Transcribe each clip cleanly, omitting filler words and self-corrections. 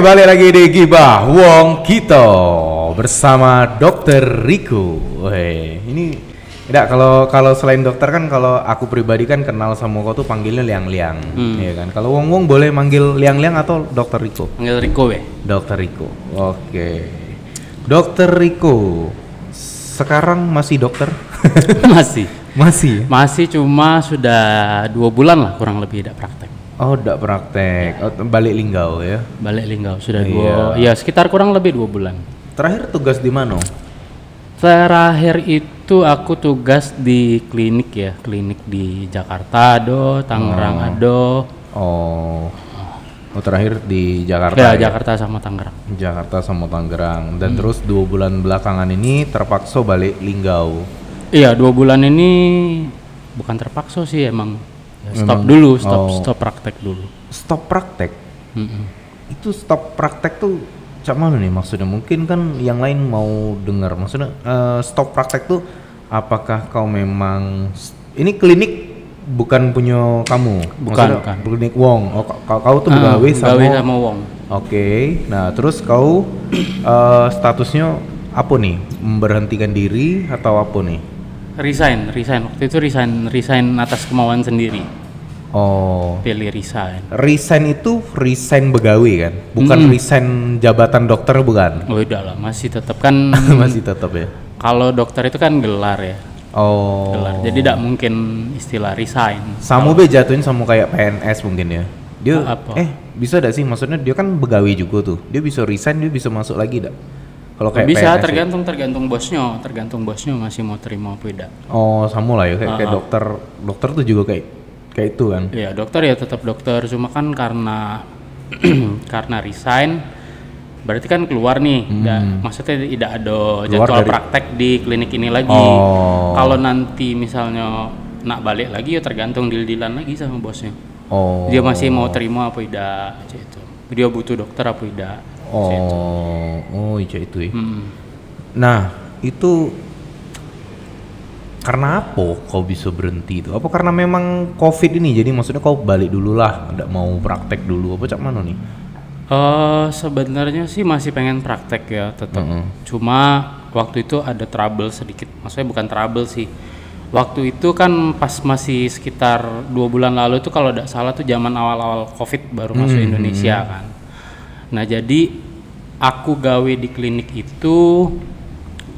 balik lagi di Gibah Wong Kito bersama Dokter Riko. Ini tidak, kalau selain dokter kan, kalau aku pribadi kan kenal sama kau tuh panggilnya Liang-Liang, ya kan. Kalau Wong boleh manggil Liang-Liang atau Dokter Riko? Manggil Riko Dokter Riko. Oke. Dokter Riko. Sekarang masih dokter? Masih cuma sudah 2 bulan lah kurang lebih tidak praktek. Oh, tidak praktek. Oh, balik Linggau ya? Balik Linggau sudah sekitar kurang lebih 2 bulan. Terakhir tugas di mana? Terakhir itu aku tugas di klinik di Jakarta ada, Tangerang ada. Oh, terakhir di Jakarta. Ya, Jakarta sama Tangerang. Jakarta sama Tangerang. Dan terus 2 bulan belakangan ini terpaksa balik Linggau. Iya, 2 bulan ini bukan terpaksa sih, emang stop praktek dulu. Stop praktek? Itu stop praktek tuh cak mana nih maksudnya? Mungkin kan yang lain mau dengar. Maksudnya stop praktek tuh apakah kau memang ini klinik bukan punya kamu? Bukan. Klinik Wong. Oh, kau tuh begawe sama Wong. Oke. Nah, terus kau statusnya apa nih? Memberhentikan diri atau apa nih? Resign. Waktu itu resign atas kemauan sendiri. Oh. Pilih resign. Resign itu resign begawe kan? Bukan resign jabatan dokter, bukan? Oh, udah lah, masih tetap kan. Masih tetap ya. Kalau dokter itu kan gelar ya. Oh. Gelar. Jadi tidak mungkin istilah resign. Sama be jatuhin sama kayak PNS mungkin ya. Dia apa? Bisa enggak sih? Maksudnya dia kan begawe juga tuh. Dia bisa resign, dia bisa masuk lagi enggak? Kalau kayak bisa PNS tergantung bosnya masih mau terima apa tidak. Oh, sama lah ya kayak dokter tuh juga kayak itu kan. Iya, dokter ya tetap dokter, cuma kan karena karena resign berarti kan keluar nih. Maksudnya tidak ada jadwal praktek di klinik ini lagi. Kalau nanti misalnya nak balik lagi ya tergantung deal-dealan lagi sama bosnya. Dia masih mau terima apa tidak, gitu. Dia butuh dokter apa tidak. Itu ya. Nah, itu karena apa kau bisa berhenti itu? Apa karena memang COVID ini? Jadi maksudnya kau balik dulu lah, nggak mau praktek dulu apa cak mana nih? Sebenarnya sih masih pengen praktek ya tetap. Cuma waktu itu ada trouble sedikit. Maksudnya bukan trouble sih. Waktu itu kan pas masih sekitar 2 bulan lalu itu kalau tidak salah tuh zaman awal-awal COVID baru masuk Indonesia kan. Nah, jadi aku gawe di klinik itu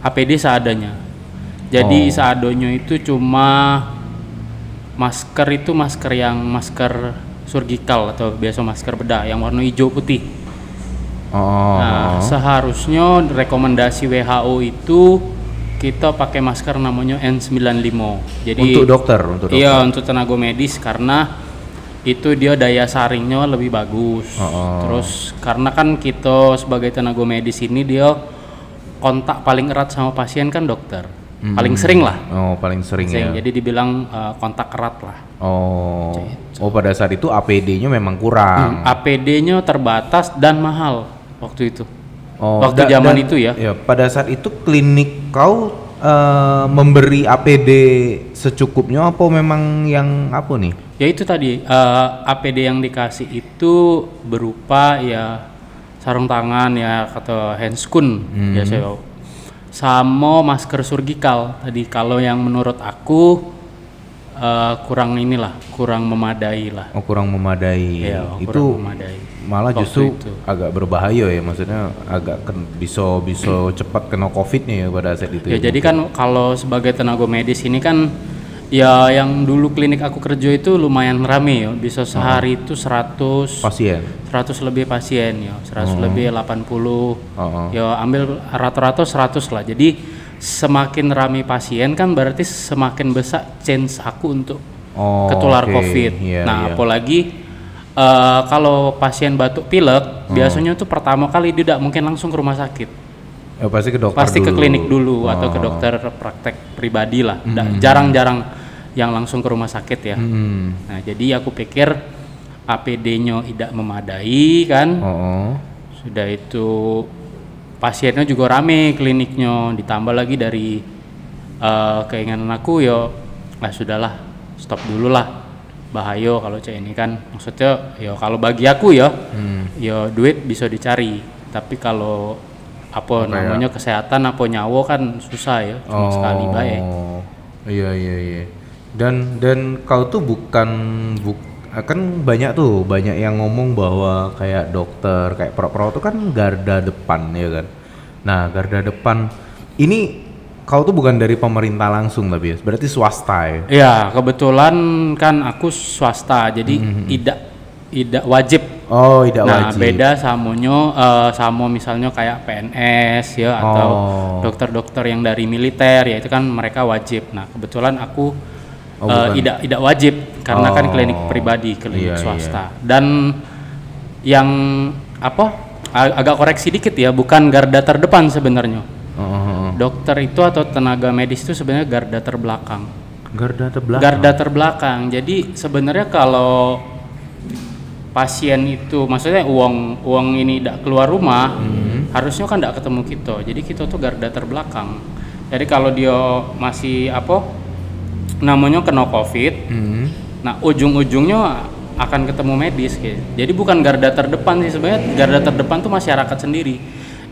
APD seadanya. Jadi seadanya itu cuma masker surgical atau biasa masker bedah yang warna hijau putih. Nah, seharusnya rekomendasi WHO itu kita pakai masker namanya N95. Jadi untuk dokter. Iya, untuk tenaga medis karena itu dia daya saringnya lebih bagus. Terus karena kan kita sebagai tenaga medis ini dia kontak paling erat sama pasien kan dokter. Paling sering lah. Paling sering ya. Jadi dibilang kontak erat lah. Pada saat itu APD-nya memang kurang. APD-nya terbatas dan mahal waktu itu. Waktu zaman itu ya. Ya, pada saat itu klinik kau memberi APD secukupnya apa memang yang apa nih? Ya itu tadi APD yang dikasih itu berupa ya sarung tangan ya atau handscoon biasanya, sama masker surgical. Tadi kalau yang menurut aku kurang memadai lah. Kurang memadai. Ya, itu kurang memadai. Malah justru agak berbahaya ya, maksudnya agak bisa cepat kena COVID-nya ya pada saat itu. Ya, jadi kan kalau sebagai tenaga medis ini kan ya yang dulu klinik aku kerja itu lumayan rame ya, bisa sehari itu 100 lebih pasien ya, 100 lebih 80. Ya ambil rata-rata 100 lah. Jadi semakin rame pasien kan berarti semakin besar chance aku untuk ketular COVID. Apalagi kalau pasien batuk pilek biasanya tuh pertama kali dia tidak mungkin langsung ke rumah sakit. Pasti ke dokter. Pasti ke klinik dulu atau ke dokter praktek pribadi lah. Jarang-jarang yang langsung ke rumah sakit ya. Nah, jadi aku pikir APD-nya tidak memadai kan. Sudah itu pasiennya juga rame kliniknya, ditambah lagi dari keinginan aku ya sudahlah, stop dulu lah. bahaya kalau cek ini kan. Maksudnya ya kalau bagi aku ya, ya duit bisa dicari. Tapi kalau apa namanya kesehatan apa nyawa kan susah ya, cuma sekali baik. Iya. Dan kau tuh kan banyak yang ngomong bahwa kayak dokter, kayak perawat tuh kan garda depan ya kan. Nah, garda depan ini kau tuh bukan dari pemerintah langsung tapi ya, berarti swasta ya? Iya, kebetulan kan aku swasta, jadi tidak wajib. Oh, tidak wajib. Nah, beda sama misalnya kayak PNS ya atau dokter-dokter yang dari militer ya itu kan mereka wajib. Nah, kebetulan aku tidak wajib karena kan klinik pribadi, klinik swasta. Dan yang agak koreksi dikit ya, bukan garda terdepan sebenarnya. Dokter itu atau tenaga medis itu sebenarnya garda terbelakang. Garda terbelakang. Jadi sebenarnya kalau pasien itu, maksudnya uang ini tidak keluar rumah, harusnya kan tidak ketemu kita. Jadi kita tuh garda terbelakang. Jadi kalau dia masih namanya kena COVID, nah ujung-ujungnya akan ketemu medis gitu. Jadi bukan garda terdepan sih sebenarnya. Garda terdepan tuh masyarakat sendiri.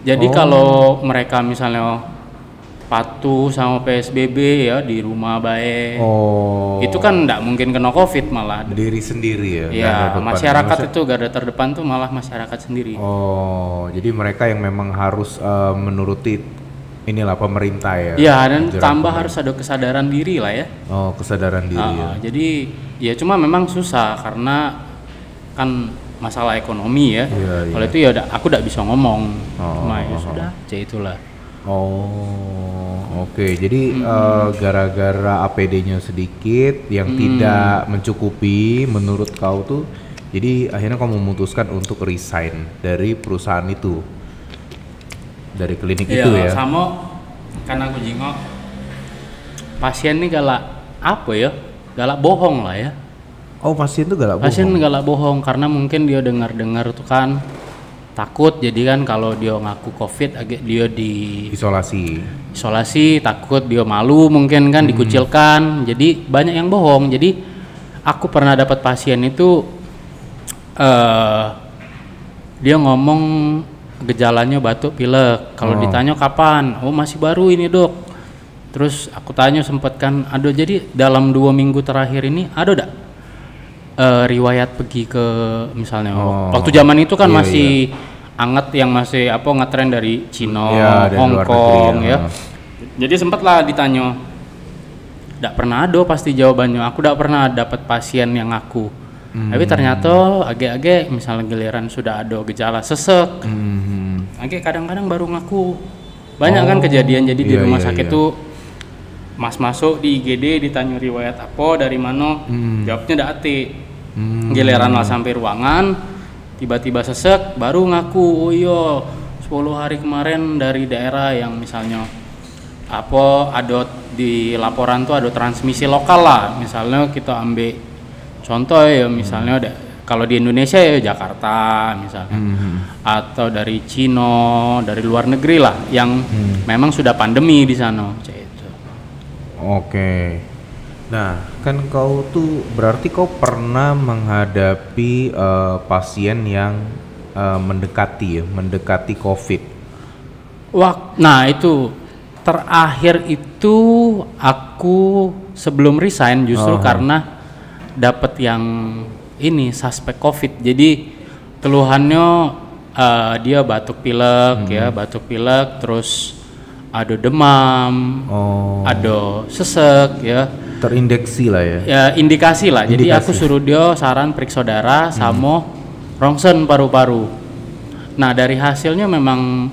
Jadi kalau mereka misalnya patuh sama PSBB ya di rumah baik, itu kan nggak mungkin kena COVID malah. Diri sendiri ya? Iya, masyarakat itu garda terdepan tuh malah masyarakat sendiri. Jadi mereka yang memang harus menuruti inilah pemerintah ya? Iya, dan tambah harus ada kesadaran diri lah ya. Kesadaran diri ya. Jadi ya cuma memang susah karena kan masalah ekonomi ya. Kalau itu ya aku tidak bisa ngomong. Cuma ya sudah, itulah. Oke. Jadi gara-gara APD-nya sedikit yang tidak mencukupi menurut kau tuh, jadi akhirnya kau memutuskan untuk resign dari perusahaan itu, dari klinik itu ya? Sama karena aku jengok pasien nih galak bohong lah ya. Pasien tuh galak bohong? Pasien galak bohong karena mungkin dia dengar tuh kan takut, jadi kan kalau dia ngaku COVID dia di isolasi takut, dia malu mungkin kan dikucilkan, jadi banyak yang bohong. Jadi aku pernah dapat pasien itu dia ngomong gejalanya batuk pilek, kalau ditanya kapan, masih baru ini dok. Terus aku tanya sempet kan, jadi dalam 2 minggu terakhir ini ada enggak riwayat pergi ke misalnya waktu zaman itu kan masih anget yang masih ngetren dari Cina, Hong Kong ya. Jadi sempat lah ditanya, tidak pernah ada pasti jawabannya. Aku tidak pernah dapat pasien yang ngaku. Tapi ternyata agak-agak misalnya giliran sudah ada gejala sesek, agak kadang-kadang baru ngaku. Banyak kan kejadian. Jadi di rumah sakit tuh Mas masuk di IGD ditanya riwayat apa dari mana, jawabnya tidak ati. Giliran lah sampai ruangan tiba-tiba sesek baru ngaku, 10 hari kemarin dari daerah yang misalnya ada di laporan tuh ada transmisi lokal lah, misalnya kita ambil contoh ya, misalnya kalau di Indonesia ya Jakarta misalnya, atau dari Cina, dari luar negeri lah yang memang sudah pandemi di sana. Oke. Nah, kan kau tuh berarti kau pernah menghadapi pasien yang mendekati COVID. Nah itu terakhir itu aku sebelum resign justru karena dapat yang ini suspek COVID. Jadi keluhannya dia batuk pilek, terus ada demam, ada sesek ya. Terindikasi lah ya. Ya indikasi lah. Jadi aku suruh dia saran periksa darah sama rongsen paru-paru. Nah dari hasilnya memang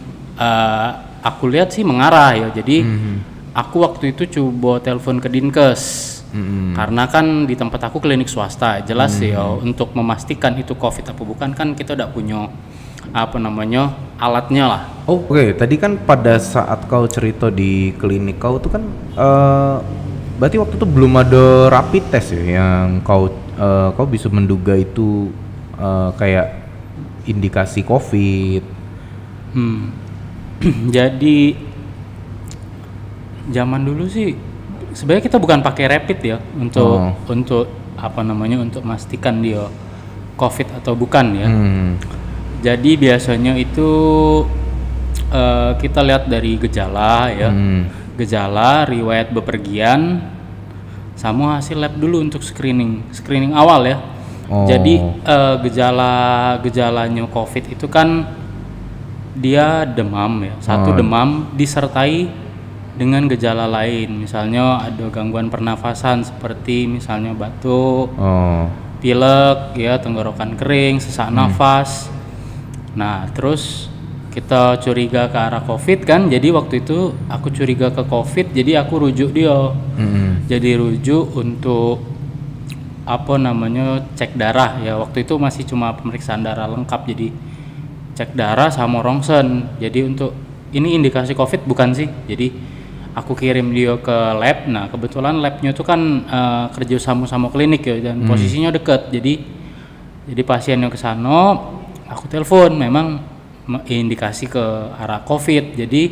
aku lihat sih mengarah ya. Jadi aku waktu itu coba telepon ke Dinkes. Karena kan di tempat aku klinik swasta, jelas ya untuk memastikan itu COVID apa bukan kan kita udah punya alatnya lah. Oke. Tadi kan pada saat kau cerita di klinik kau tuh kan berarti waktu itu belum ada rapid test ya yang kau bisa menduga itu kayak indikasi COVID. Jadi zaman dulu sih sebenarnya kita bukan pakai rapid ya untuk apa namanya untuk memastikan dia COVID atau bukan ya. Jadi biasanya itu kita lihat dari gejala ya, gejala, riwayat bepergian, sama hasil lab dulu untuk screening awal ya. Jadi gejalanya COVID itu kan dia demam ya, demam disertai dengan gejala lain, misalnya ada gangguan pernafasan seperti misalnya batuk, pilek ya, tenggorokan kering, sesak nafas. Nah terus kita curiga ke arah COVID kan, jadi waktu itu aku curiga ke COVID, jadi aku rujuk dia. Jadi rujuk untuk apa namanya cek darah ya, waktu itu masih cuma pemeriksaan darah lengkap, jadi cek darah sama rongsen. Jadi untuk ini indikasi COVID bukan sih, jadi aku kirim dia ke lab. Nah kebetulan labnya itu kan kerja sama klinik ya, dan posisinya deket, jadi pasiennya ke sana, aku telepon, memang indikasi ke arah COVID. Jadi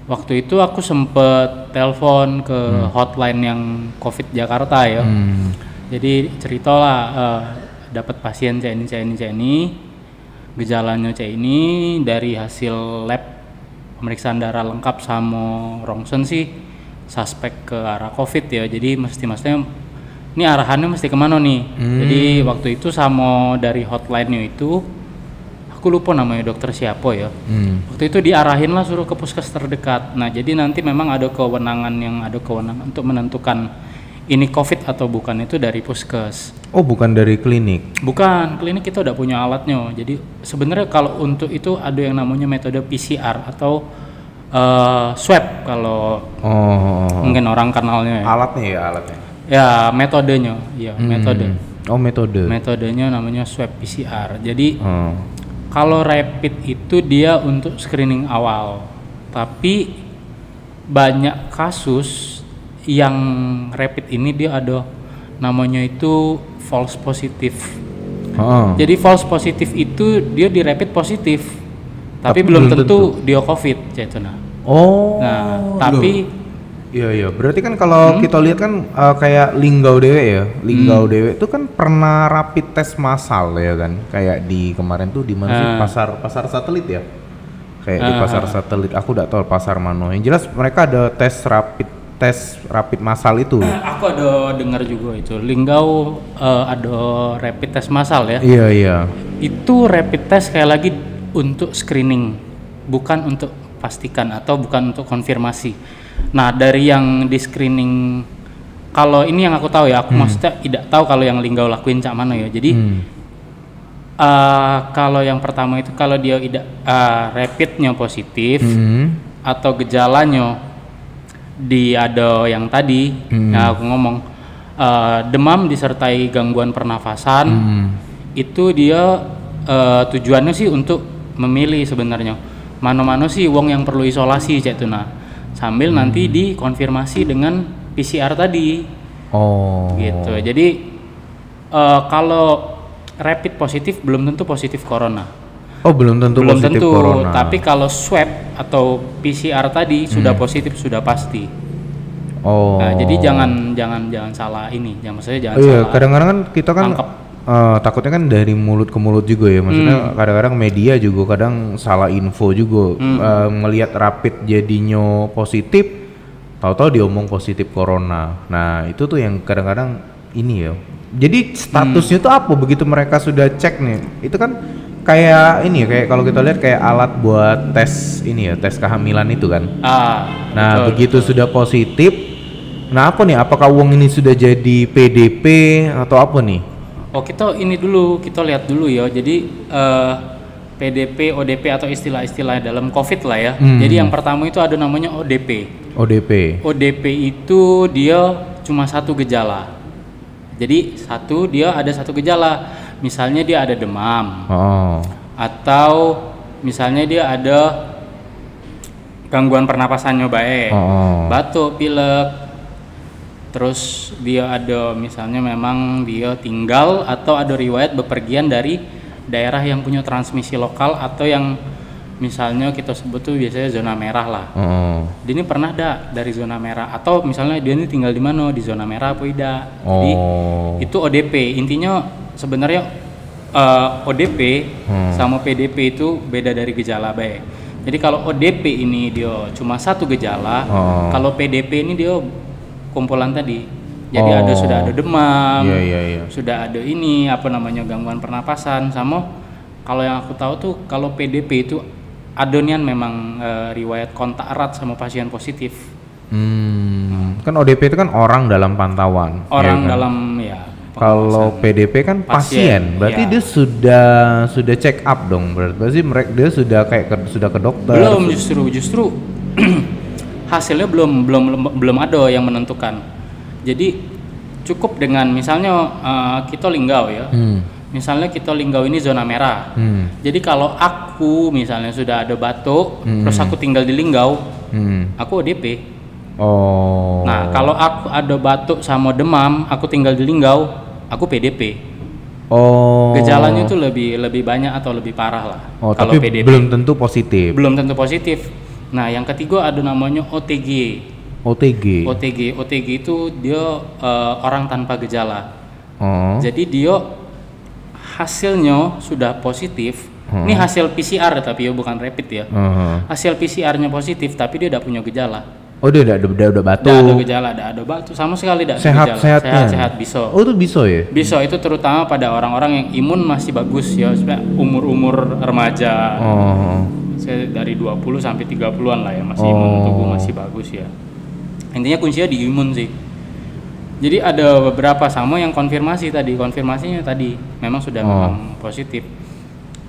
waktu itu aku sempet telepon ke hotline yang COVID Jakarta ya. Jadi ceritalah dapat pasien C ini, gejalanya C ini, dari hasil lab pemeriksaan darah lengkap sama rongsen sih suspek ke arah COVID ya. Jadi maksudnya ini arahannya mesti kemana nih. Jadi waktu itu sama dari hotline-nya itu aku lupa namanya dokter siapa ya. Waktu itu diarahin lah suruh ke puskes terdekat. Nah jadi nanti memang ada kewenangan untuk menentukan ini COVID atau bukan itu dari puskes. Oh bukan dari klinik? Bukan, klinik kita udah punya alatnya. Jadi sebenarnya kalau untuk itu ada yang namanya metode PCR atau swab kalau mungkin orang kenalnya ya. Alatnya. Ya metodenya, ya metode. Oh metode. Metodenya namanya swab PCR. Jadi kalau rapid itu dia untuk screening awal. Tapi banyak kasus yang rapid ini dia ada namanya itu false positif. Jadi false positif itu dia di rapid positif, tapi belum tentu dia COVID, Cetuna. Nah, tapi iya. Berarti kan kalau kita lihat kan kayak Linggau Dewe ya, Dewe itu kan pernah rapid test massal ya kan, kayak di kemarin tuh di mana sih, pasar satelit ya, kayak di pasar satelit. Aku nggak tahu pasar mana. Yang jelas mereka ada tes rapid massal itu. Aku ada dengar juga itu Linggau ada rapid test massal ya. Iya. Itu rapid test sekali lagi untuk screening, bukan untuk pastikan atau bukan untuk konfirmasi. Nah dari yang di screening, kalau ini yang aku tahu ya, aku maksudnya tidak tahu kalau yang Linggau lakuin cak mana ya. Jadi kalau yang pertama itu kalau dia rapidnya positif atau gejalanya ada yang tadi yang aku ngomong demam disertai gangguan pernafasan, itu dia tujuannya sih untuk memilih sebenarnya mana sih wong yang perlu isolasi cek tuh, nah sambil nanti dikonfirmasi dengan PCR tadi. Gitu. Jadi kalau rapid positif belum tentu positif corona. Belum tentu positif corona. Tapi kalau swab atau PCR tadi sudah positif, sudah pasti. Nah, jadi jangan salah ini. Maksudnya jangan salah. Kadang-kadang kan kita kan takutnya kan dari mulut ke mulut juga ya. Maksudnya kadang-kadang media juga kadang salah info juga. Melihat rapid jadinya positif, tahu-tahu diomong positif corona. Nah, itu tuh yang kadang-kadang ini ya. Jadi statusnya tuh apa begitu mereka sudah cek nih? Itu kan kayak ini ya, kayak kalau kita lihat kayak alat buat tes ini ya, tes kehamilan itu kan. Nah begitu sudah positif, nah apa nih, apakah uang ini sudah jadi PDP atau apa nih? Kita ini dulu, kita lihat dulu ya. Jadi PDP, ODP atau istilah-istilah dalam COVID lah ya. Jadi yang pertama itu ada namanya ODP. ODP itu dia cuma satu gejala. Jadi dia ada satu gejala. Misalnya dia ada demam, atau misalnya dia ada gangguan pernapasannya baik, batuk, pilek, terus dia ada misalnya memang dia tinggal atau ada riwayat bepergian dari daerah yang punya transmisi lokal atau yang misalnya kita sebut tuh biasanya zona merah lah. Dia ini pernah dari zona merah, atau misalnya dia ini tinggal di mana, di zona merah apa tidak. Jadi itu ODP. Intinya sebenarnya ODP sama PDP itu beda dari gejala baik. Jadi kalau ODP ini dia cuma satu gejala, kalau PDP ini dia kumpulan tadi. Jadi sudah ada demam, sudah ada ini gangguan pernapasan, sama kalau yang aku tahu tuh kalau PDP itu adonian memang riwayat kontak erat sama pasien positif. Kan ODP itu kan orang dalam pantauan. Orang ya kan? dalam Kalau PDP kan pasien. Berarti dia sudah check up dong. Berarti dia sudah sudah ke dokter. Belum, justru hasilnya belum ada yang menentukan. Jadi cukup dengan misalnya kita linggau ya. Misalnya kita linggau ini zona merah. Jadi kalau aku misalnya sudah ada batuk, terus aku tinggal di linggau, aku ODP. Nah, kalau aku ada batuk sama demam, aku tinggal di linggau, aku PDP. Gejalanya itu lebih banyak atau lebih parah lah. Kalau tapi PDP. Belum tentu positif. Belum tentu positif. Nah, yang ketiga ada namanya OTG. OTG itu dia orang tanpa gejala. Jadi dia hasilnya sudah positif. Ini hasil PCR tapi ya bukan rapid ya. Hasil PCR-nya positif tapi dia tidak punya gejala. Dia udah batuk. Tidak ada gejala, tidak ada batuk sama sekali, tidak ada gejala. Sehat bisa. Itu bisa ya? Bisa, itu terutama pada orang-orang yang imun masih bagus ya, umur remaja. Saya dari 20 sampai 30-an lah ya, masih imun tubuh masih bagus ya. Intinya kuncinya di imun sih. Jadi ada beberapa sama yang konfirmasinya tadi memang sudah memang positif.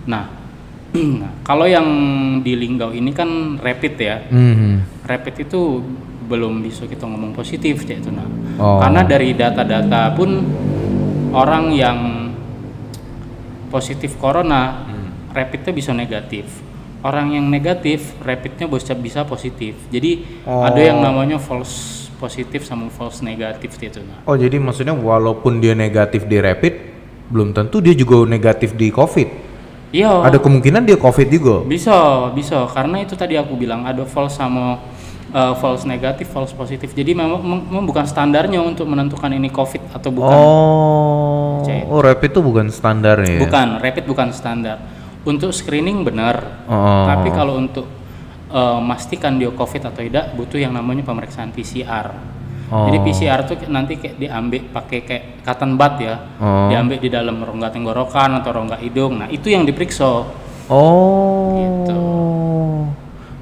Nah, kalau yang di linggau ini kan rapid ya. Rapid itu belum bisa kita ngomong positif ya itu karena dari data-data pun orang yang positif corona rapidnya bisa negatif. Orang yang negatif rapidnya bisa positif. Jadi ada yang namanya false positif sama false negatif itu. Jadi maksudnya walaupun dia negatif di rapid, belum tentu dia juga negatif di COVID. Iya. Ada kemungkinan dia COVID juga. Bisa. Karena itu tadi aku bilang ada false sama false negatif, false positif. Jadi memang bukan standarnya untuk menentukan ini COVID atau bukan. Rapid itu bukan standarnya. Bukan, rapid bukan standar. Untuk screening benar. Tapi kalau untuk memastikan dia COVID atau tidak butuh yang namanya pemeriksaan PCR. Jadi PCR tuh nanti kayak diambil pakai kayak cotton bud ya, diambil di dalam rongga tenggorokan atau rongga hidung. Nah itu yang diperiksa. Gitu.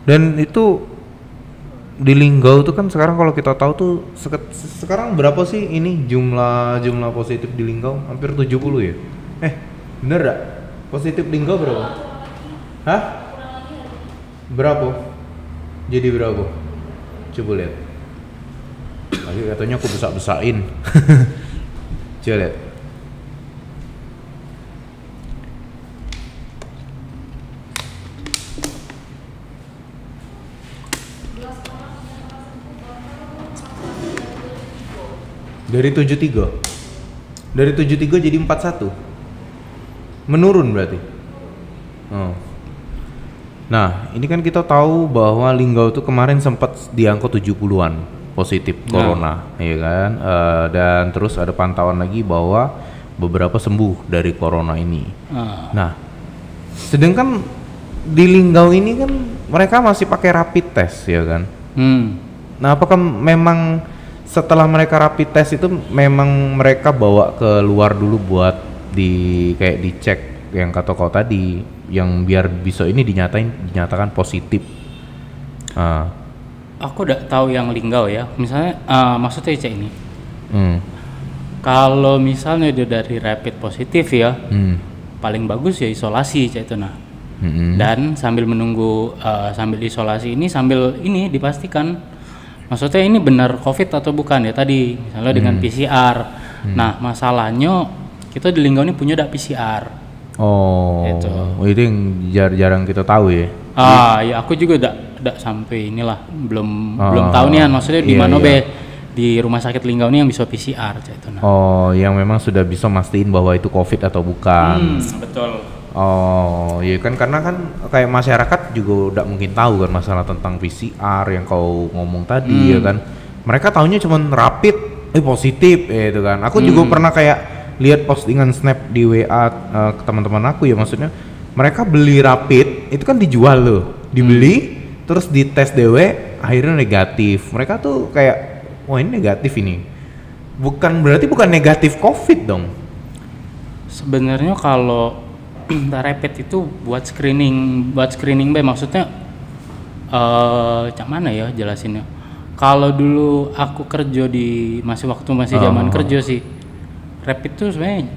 Dan itu di linggau tuh kan sekarang kalau kita tahu tuh sekarang berapa sih ini jumlah positif di linggau? Hampir 70 ya? Bener gak? Positif linggau berapa? Hah? Berapa? Jadi berapa? Coba lihat. Lagi katanya aku besak-besain. Coba lihat. Dari 73. Dari 73 jadi 41. Menurun berarti. Nah, ini kan kita tahu bahwa linggau tuh kemarin sempat di angka 70-an positif corona, ya kan? Dan terus ada pantauan lagi bahwa beberapa sembuh dari corona ini. Nah, sedangkan di linggau ini kan mereka masih pakai rapid test, ya kan? Nah, apakah memang setelah mereka rapid test itu memang mereka bawa ke luar dulu buat dicek yang kata kau tadi, yang biar bisa ini dinyatakan positif. Aku udah tahu yang linggau ya, misalnya maksudnya cek ini. Kalau misalnya dia dari rapid positif ya, paling bagus ya isolasi cek itu Dan sambil menunggu sambil isolasi ini sambil ini dipastikan, maksudnya ini benar COVID atau bukan ya tadi, misalnya dengan PCR. Nah masalahnya kita di linggau ini punya PCR. Itu yang jarang kita tahu ya. Ya aku juga tidak sampai inilah belum tahu nih maksudnya di mana di rumah sakit linggau ini yang bisa PCR itu. Yang memang sudah bisa mastiin bahwa itu COVID atau bukan. Betul. Oh, iya kan karena kan kayak masyarakat juga udah mungkin tahu kan masalah tentang PCR yang kau ngomong tadi ya kan. Mereka taunya cuman rapid, positif itu kan. Aku juga pernah kayak lihat postingan snap di WA ke teman-teman aku ya, maksudnya mereka beli rapid itu kan dijual loh, dibeli terus dites dewe akhirnya negatif. Mereka tuh kayak wah ini negatif ini. Berarti bukan negatif COVID dong. Sebenarnya kalau rapid itu buat screening bay, maksudnya cak mana ya jelasinnya. Kalau dulu aku kerja di waktu masih zaman kerja sih, rapid tuh sebenarnya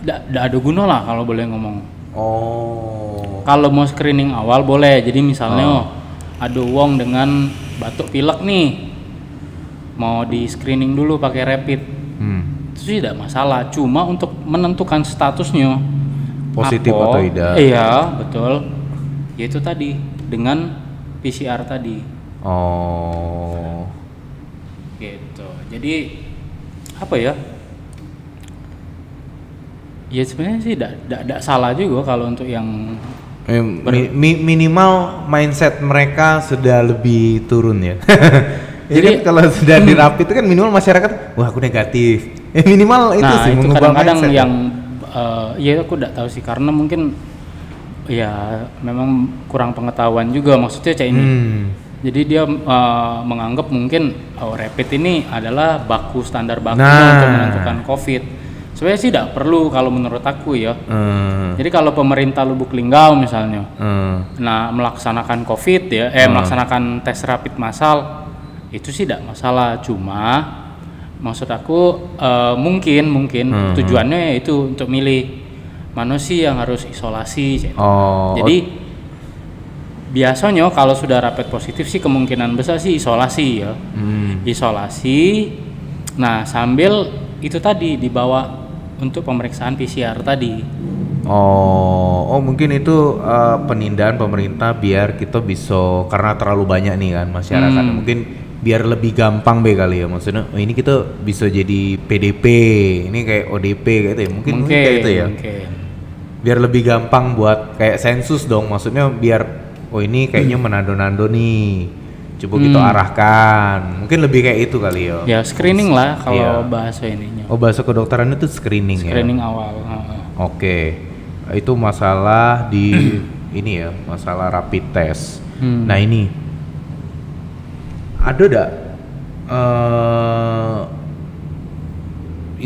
nggak ada guna lah kalau boleh ngomong. Kalau mau screening awal boleh, jadi misalnya ada wong dengan batuk pilek nih, mau di screening dulu pakai rapid, itu sih tidak masalah. Cuma untuk menentukan statusnya positif atau tidak. Iya betul, yaitu tadi dengan PCR tadi. Gitu. Jadi apa ya? Ya sebenarnya sih tidak salah juga kalau untuk yang minimal mindset mereka sudah lebih turun ya. Jadi kan kalau sudah dirapi itu kan minimal masyarakat, wah aku negatif. Minimal itu sih itu mengubah kadang-kadang mindset. Yang ya aku tidak tahu sih, karena mungkin ya memang kurang pengetahuan juga maksudnya cak ini. Jadi dia menganggap mungkin rapid ini adalah standar baku untuk menentukan COVID. Sebenarnya sih tidak perlu kalau menurut aku ya. Jadi kalau pemerintah Lubuk Linggau misalnya, melaksanakan COVID ya, melaksanakan tes rapid massal, itu sih tidak masalah. Cuma maksud aku mungkin tujuannya itu untuk milih mana sih yang harus isolasi. Jadi biasanya kalau sudah rapid positif sih kemungkinan besar sih isolasi ya. Isolasi. Nah sambil itu tadi dibawa untuk pemeriksaan PCR tadi. Mungkin itu penindahan pemerintah biar kita bisa, karena terlalu banyak nih kan masyarakat, mungkin biar lebih gampang kali ya, maksudnya ini kita bisa jadi PDP, ini kayak ODP gitu ya, mungkin kayak itu ya. Biar lebih gampang buat kayak sensus dong, maksudnya biar ini kayaknya menando-nando nih, coba kita arahkan, mungkin lebih kayak itu kali ya. Ya screening lah kalau bahasa ininya. Bahasa kedokteran itu screening ya. Screening awal. Oke. Itu masalah di ini ya, masalah rapid test. Nah ini ada enggak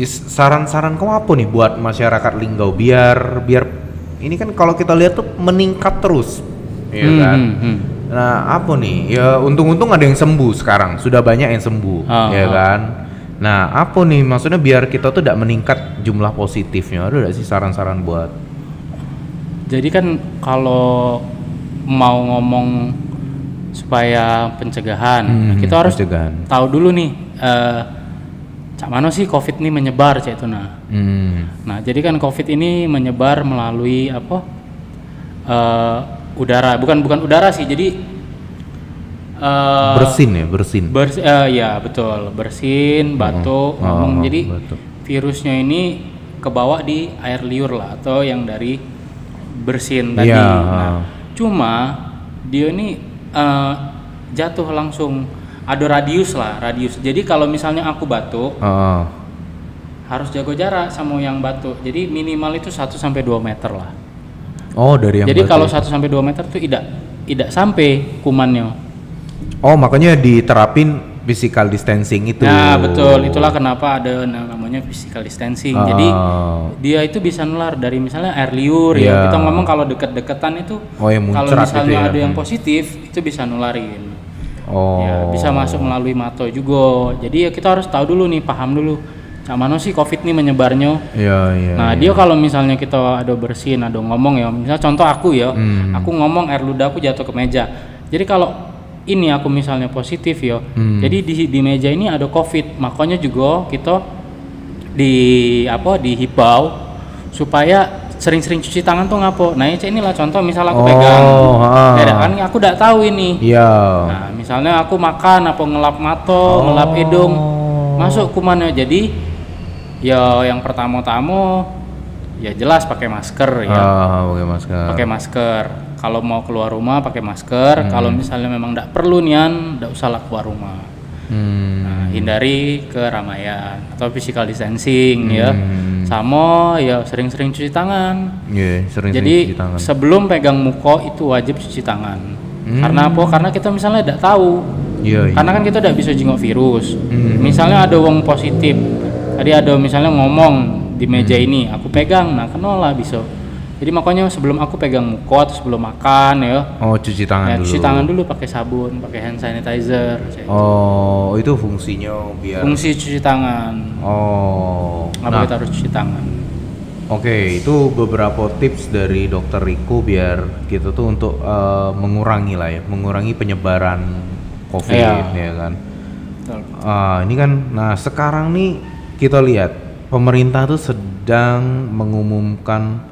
saran-saran kamu apa nih buat masyarakat Linggau biar ini kan kalau kita lihat tuh meningkat terus, ya kan? Nah apa nih? Ya untung-untung ada yang sembuh sekarang, sudah banyak yang sembuh, ya kan? Nah apa nih maksudnya biar kita tuh tidak meningkat jumlah positifnya? Ada nggak sih saran-saran buat? Jadi kan kalau mau ngomong supaya pencegahan, kita harus tahu dulu nih cak mana sih COVID ini menyebar cak itu Nah jadi kan COVID ini menyebar melalui udara, bukan udara sih, jadi bersin. Ya betul, bersin, batuk, ngomong. Jadi virusnya ini kebawa di air liur lah, atau yang dari bersin tadi. Nah, cuma dia ini jatuh langsung, ada radius. Jadi kalau misalnya aku batuk, harus jaga jarak sama yang batuk. Jadi minimal itu 1-2 meter lah. Dari yang jadi kalau 1-2 meter tuh tidak sampai kumannya. Makanya diterapin physical distancing itu. Nah betul, itulah kenapa ada namanya physical distancing. Jadi dia itu bisa nular dari misalnya air liur ya. Kita ngomong kalau deket-deketan itu, kalau misalnya ada yang positif itu bisa nularin. Ya, bisa masuk melalui mata juga. Jadi ya kita harus tahu dulu nih, paham dulu mana sih COVID nih menyebarnya. Nah dia kalau misalnya kita ada bersin, ada ngomong ya, misalnya contoh aku ya, aku ngomong air ludah aku jatuh ke meja. Jadi kalau ini aku misalnya positif ya, jadi di meja ini ada COVID, makanya juga kita dihimbau supaya sering-sering cuci tangan tuh ngapo. Nah inilah contoh, misal aku pegang, kan aku udah tahu ini. Nah misalnya aku makan apa ngelap mata, ngelap hidung, masuk kumannya. Jadi ya yang pertama-tama ya jelas pakai masker ya. Pakai masker. Pakai masker. Kalau mau keluar rumah pakai masker. Kalau misalnya memang tidak perlu nian, tidak usahlah keluar rumah. Nah, hindari keramaian atau physical distancing ya. Sama ya sering-sering cuci tangan. Jadi cuci tangan. Sebelum pegang muko itu wajib cuci tangan. Karena apa? Karena kita misalnya tidak tahu. Karena kan kita tidak bisa jenguk virus. Misalnya ada wong positif. Tadi ada misalnya ngomong di meja ini, aku pegang, nah kenolah bisa. Jadi makanya sebelum aku pegang muko atau sebelum makan ya. Cuci tangan dulu. Cuci tangan dulu pakai sabun, pakai hand sanitizer. Itu fungsinya biar. Fungsi cuci tangan. Kenapa kita harus cuci tangan? Oke, itu beberapa tips dari Dokter Rico biar kita tuh untuk mengurangi penyebaran COVID ya kan. Betul. Ini kan, sekarang nih kita lihat pemerintah tuh sedang mengumumkan